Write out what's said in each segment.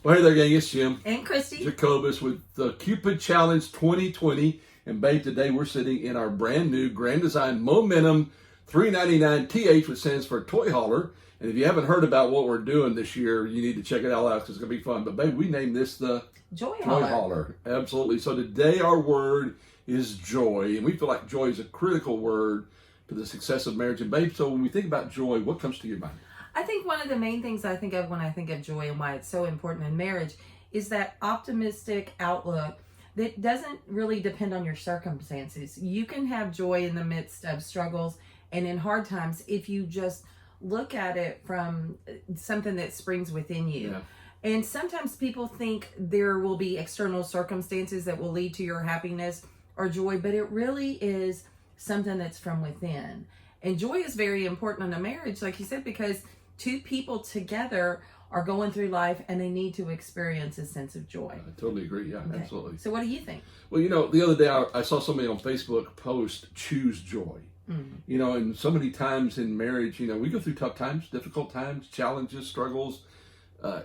Well, hey there, gang. It's Jim. And Christy. Jacobus with the Cupid Challenge 2020. And babe, today we're sitting in our brand new Grand Design Momentum 399 TH, which stands for Toy Hauler. And if you haven't heard about what we're doing this year, you need to check it all out because it's going to be fun. But babe, we named this the Joy Hauler. Absolutely. So today our word is joy. And we feel like joy is a critical word to the success of marriage. And babe, so when we think about joy, what comes to your mind? I think one of the main things I think of when I think of joy and why it's so important in marriage is that optimistic outlook that doesn't really depend on your circumstances. You can have joy in the midst of struggles and in hard times if you just look at it from something that springs within you. Yeah. And sometimes people think there will be external circumstances that will lead to your happiness or joy, but it really is something that's from within. And joy is very important in a marriage, like you said, because two people together are going through life and they need to experience a sense of joy. I totally agree. Yeah, Okay. absolutely. So what do you think? Well, the other day I saw somebody on Facebook post, choose joy. Mm-hmm. And so many times in marriage, we go through tough times, difficult times, challenges, struggles.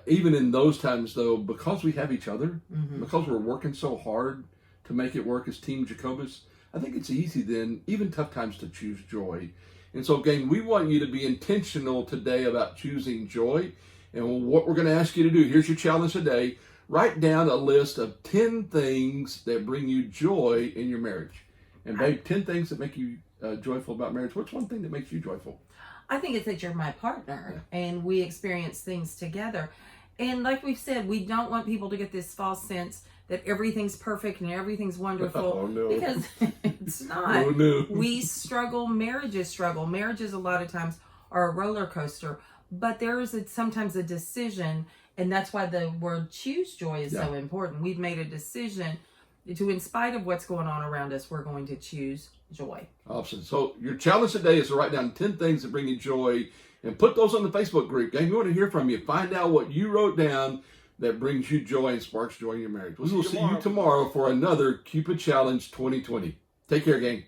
Even in those times, though, because we have each other, because we're working so hard to make it work as Team Jacobus, I think it's easy then, even tough times, to choose joy. And so, gang, we want you to be intentional today about choosing joy. And what we're going to ask you to do, here's your challenge today. Write down a list of 10 things that bring you joy in your marriage. And babe, 10 things that make you joyful about marriage. What's one thing that makes you joyful? I think it's that you're my partner and we experience things together. And like we've said, we don't want people to get this false sense that everything's perfect and everything's wonderful. Oh, no. Because it's not. Oh, no. We struggle. Marriages struggle. Marriages a lot of times are a roller coaster. But there is sometimes a decision, and that's why the word choose joy is so important. We've made a decision to, in spite of what's going on around us, we're going to choose joy. Awesome. So your challenge today is to write down 10 things that bring you joy and put those on the Facebook group. Gang, we want to hear from you. Find out what you wrote down that brings you joy and sparks joy in your marriage. We'll see you tomorrow for another Cupid Challenge 2020. Take care, gang.